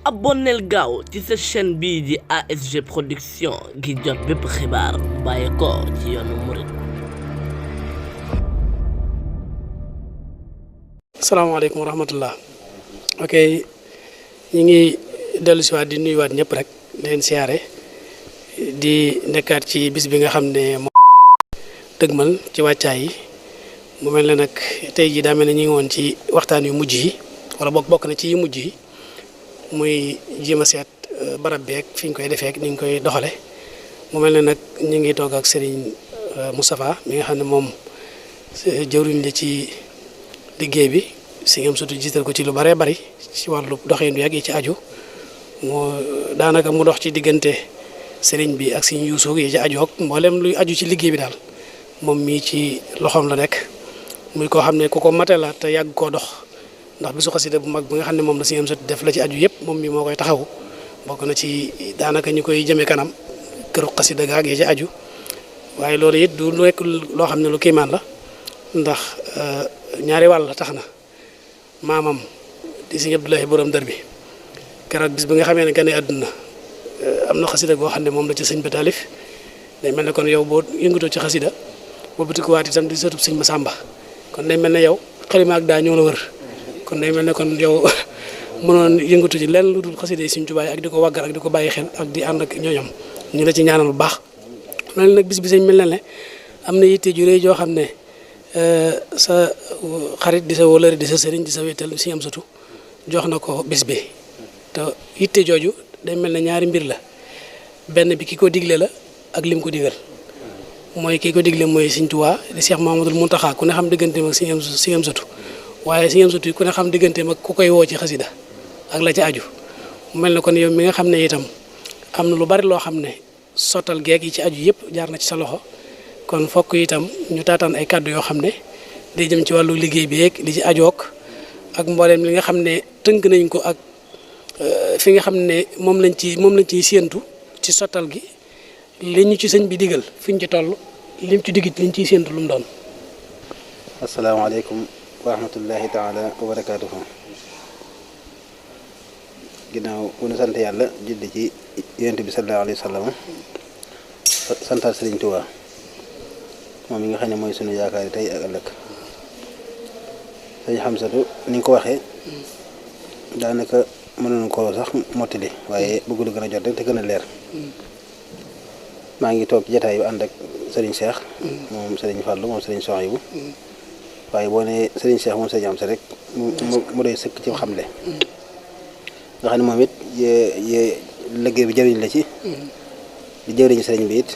abonneel gaaw ci sa chaîne bii di ASG production ngir jot bépp xibaar bàyyi ko ci yoonu murid. asalaamaaleykum wa rahmatullah. ok ñu ngi dellu si waat di nuyuwaat ñëpp rek leen siyaare di nekkaat ci bis bi nga xam ne moo dëgmal ci wàccaay yi mu mel ne nag tey jii daa mel ne ñu ngi woon ci waxtaan yu mujj yi wala bokk na ci yu mujj yi muy jéem a seet barab beeg fi ñu koy defee ak ni ñu koy doxale mu mel ne nag ñu ngi toog ak Serigne Moustapha mi nga xam ne moom jëwriñ la ci liggéey bi si ngam surtout jiital ko ci lu bëree bëri ci wàllu doxin bi ak yi ci aju daanaka mu dox ci diggante Serigne bi ak Serigne Youssou yi ci aju ak mboolem luy aju ci liggéey bi daal moom mii ci loxoom la nekk muy koo xam ne ku ko mate la te yàgg koo dox ndax bisu xasida bu mag bi nga xam ne moom la si ngam surtout def la ci aju yëpp moom mii moo koy taxawu bokk na ci daanaka ñu koy jëmee kanam këru xasida gaag yi ci aju waaye loolu it du nekk loo xam ne lu kiimaan la ndax ñaari wàll tax na maamam di Sëriñ Abdoulahi borom dër bi keroog bis bi nga xamee ne gane àdduna am na xasida goo xam ne moom la ci sëñ bi taalif day mel ne kon yow boo yëngatoo ci xasida boo butikuwaat itam di sëtub sëñ Masamba kon day mel ne yow xalima ak daa ñoo la wër kon day mel ne kon yow mënoon yëngatu ci lenn lu dul xasida yi Sëñ Tuubaa ak di ko waggar ak di ko bàyyi xel ak di ànd ak ñooñam ñu la ci ñaanal bu baax mel nag bis bi sëñ mel na ne am na yitte ju rëy joo xam ne sa xarit di sa wóolëre di sa sëriñ di sa wéetal si am satu jox na ko bis bi te yitte jooju day mel ne ñaari mbir la benn bi ki ko digle la ak lim ko digal mooy ki ko digle mooy Sëñ Tuubaa di Cheikh Mamadou Mountakha ku ne xam digganteem ak si am satu waaye si am satu ku ne xam digganteem ak ku koy woo ci xasida ak la ci aju mu mel ne kon yow mi nga xam ne itam am na lu bari loo xam ne sottal geeg yi ci aju yëpp jaar na ci sa loxo kon fokk itam ñu taataan ay kàddu yoo xam ne day jëm ci wàllu liggéey bi yeeg li ci ajook ak mbooleem li nga xam ne tënk nañ ko ak fi nga xam ne moom lañ ciy séentu ci sottal gi li ñu ci sëñ bi digal fi ñu ci toll lim ci digit liñ ciy séentu lu mu doon. asalaamaaleykum wa rahmatullahi taala wa barakaatuhu. ginnaaw bu nu sant yàlla julli ci yonent bi sallallahu alayhi wa sallam santal Sëriñ Tuubaa moom mi nga xam ne mooy sunu yaakaar tey ak ëllëg sëñ Xamsatu ni nga ko waxee daanaka mënoon ko sax mottali waaye bëggul gën a jot rek te gën a leer maa ngi toog ci jataay bi ànd ak Sëriñ Cheikh moom Sëriñ Fàllu moom Sëriñ Sohaybu waaye boo nee Sëriñ Cheikh moom Sëriñ Amsa rek mu doy sëkk ci xamle nga xam ne moom it liggéey bi jëriñ la ci di jëriñ sëriñ bi it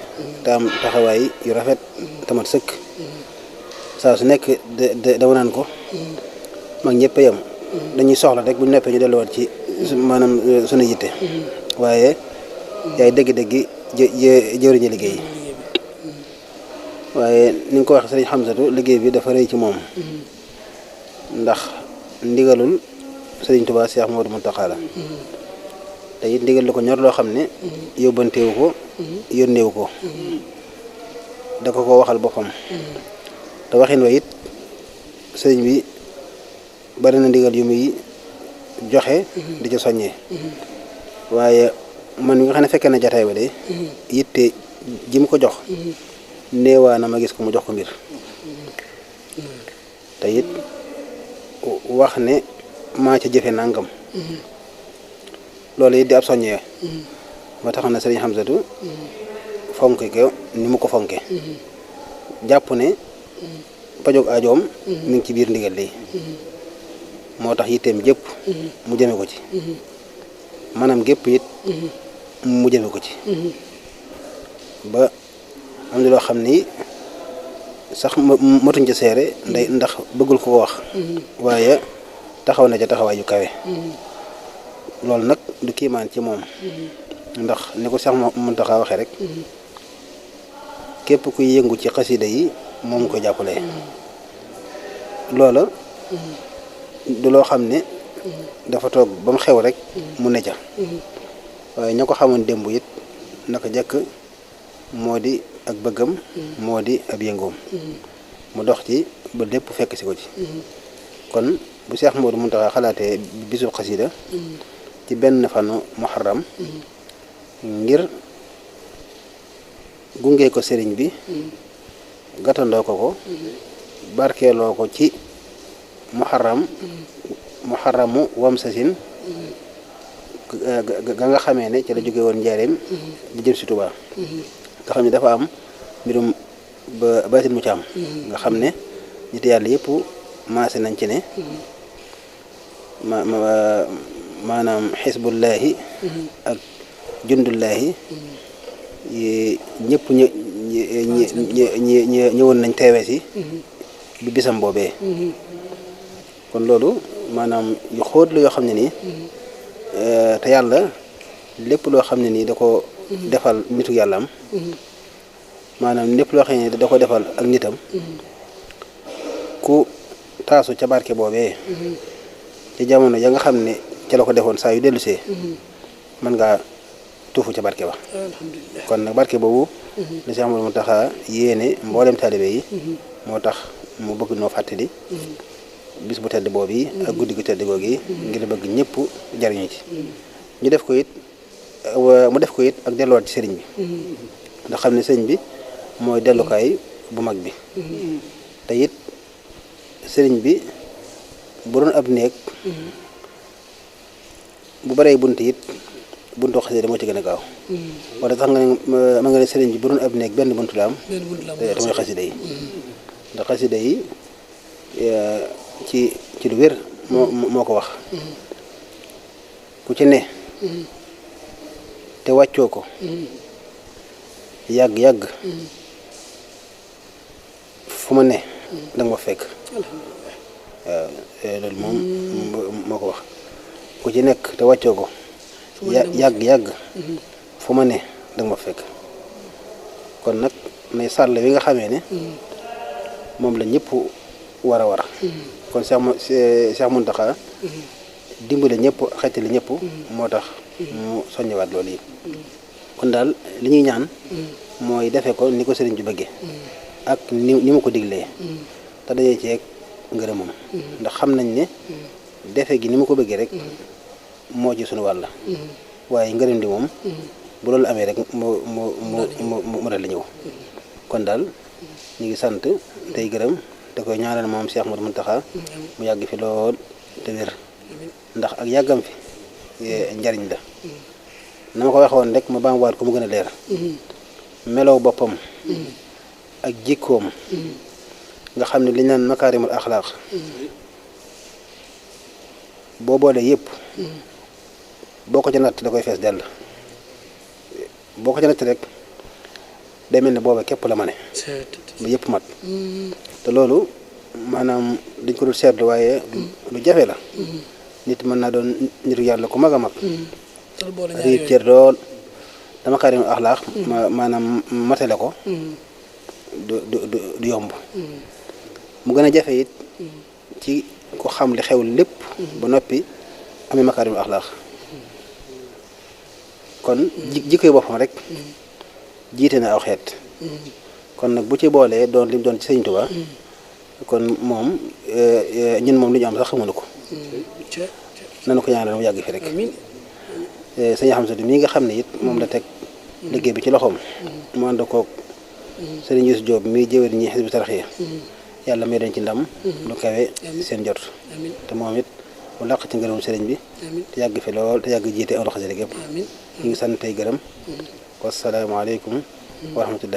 te am taxawaay yu rafet tamat sëkk saa su nekk dama naan ko mag ñëpp yam dañuy soxla rek bu ñu neppee ñu delluwaat ci maanaam sunu yitte waaye yaay dëgg-dëgg jëriñu liggéey waaye ni nga ko waxee sëriñ Xamsatu liggéey bi dafa rëy ci moom ndax ndigalul sëriñ Tuubaa Cheikh Mamadou Mountakha la te it ndigal la ko ñor loo xam ne yóbbanteewu ko yónneewu ko da ko waxal boppam te waxin wa it sëriñ bi bari na ndigal yu muy joxe di ca soññee waaye man mi nga xam ne fekkee na jataay ba de yitte ji mu ko jox néewaa na ma gis ko mu jox ko mbir te it wax ne maa ca jëfe nangam loolu it di ab soññee ba tax na Sëriñ Xamsatu fonk ko ni mu ko fonke jàpp ne pajog ajoom mi ngi ci biir ndigal lii moo tax yitteem jëpp mu jëme ko ci maanaam gépp it mu jëme ko ci ba am na loo xam ni sax matuñ ca seere ndax bëggul ko wax waaye taxaw na ca taxawaay yu kawe loolu nag du kiimaan ci moom ndax ni ko Cheikh Mountakha waxee rek képp kuy yëngu ci xasida yi moom ko jàppale loola du loo xam ne dafa toog ba mu xew rek mu ne ca waaye ña ko xamoon démb it naka jëkk moo di ak bëggam moo di ab yëngoom mu dox ci ba lépp fekk si ko ci kon bu Cheikh Modou Mountakha xalaatee bisu xasida ci benn fanu muharram ngir gunge ko sëriñ bi gàttandoo ko barkeeloo ko ci muharramu wamsasin ga nga xamee ne ci la jóge woon njaareem di jëm si Tuubaa nga xam ne dafa am mbirum ba baatin mu ci am nga xam ne nit yàlla yëpp maase nañ ci ne maanaam xisbullaahi ak jundullaahi ñëpp ñëwoon nañ teewee si bi bisam boobee kon loolu maanaam yu xóot la yoo xam ne nii te yàlla lépp loo xam ne nii da ko defal nitu yàllaam maanaam lépp loo xam ne da ko defal ak nitam ku taasu ca barke boobee ci jamono ya nga xam ne ca la ko defoon saa yu dellusee mën ngaa tuufu ca barke ba kon nag barke boobu la Cheikh Ahmadou Mountakha yéene mboolem taalibe yi moo tax mu bëgg noo fàttali bis bu tedd boobu yi ak guddi gu tedd googu yi ngir bëgg ñëpp jariñu ci ñu def ko it mu def ko it ak delluwaat ci sëriñ bi ndax xam ne sëriñ bi mooy dellukaay bu mag bi te it sëriñ bi bu doon ab néeg bu baree bunt it buntu xasida moo ci gën a gaaw wala tax nga ne ma nga ne sëriñ bi bu doon ab néeg benn buntu la am te mooy xasida yi ndax xasida yi ci lu wér moo ko wax ku ci ne te wàccoo ko yàgg fu ma ne danga ma fekk waaw loolu moom moo ko wax ku ci nekk te wàccoo ko yàgg fu ma ne danga ma fekk kon nag nay sàll wi nga xamee ne moom la ñëpp war a kon Cheikh Mountakha dimbale ñëpp xettali ñëpp moo tax mu soññewaat loolu yi kon daal li ñuy ñaan mooy defe ko ni ko sëriñ bi bëggee ak ni mu ko diglee te dajee ceeg ngërëmam ndax xam nañ ne defe gi ni mu ko bëggee rek moo ci sunu wàll waaye ngërëm di moom bu loolu amee rek mu dal di ñëw kon daal ñu ngi sant tey gërëm te koy ñaanal moom Cheikh Ahmadou Mountakha mu yàgg fi lool te wér ndax ak yàggam fi njariñ la na ma ko waxoon rek ma baamuwaat ko mu gën a leer melow boppam ak jikkoom nga xam ne li ñu naan makaarimul axlaaq boo boolee yëpp boo ko ci natt da koy fees dell boo ko ci natt rek day mel ne booba képp la ma ne ba yëpp mat te loolu maanaam dañ ko dul seetlu waaye lu jafe la nit mën naa doon nitu yàlla ku mag a mag riir cër lool dama makaarimul axlaaq maanaam matale ko du yomb mu gën a jafe it ci ku xam li xew lépp ba noppi amee makaarimul axlaaq kon jikkoy boppam rek jiite na aw xeet kon nag bu ci boolee doon lim doon ci Sëriñ Tuubaa kon moom ñun moom li ñu am sax xamuñu ko nanu ko ñaanal mu yàgg fi rek sëñ Hamsatu mii nga xam ne it moom la teg liggéey bi ci loxoom mu ànd koog Sëriñ Yuusu Jóob mii jëwër ñi Hizbut Tarqiyyah yàlla may dañ ci ndam lu kawe seen jot te moom it mu làq ci ngërëm sëriñ bi te yàgg fi lool te yàgg jiite ahlu xasida gépp ñu ngi sant tey gërëm wasalaamaaleykum wa rahmatullah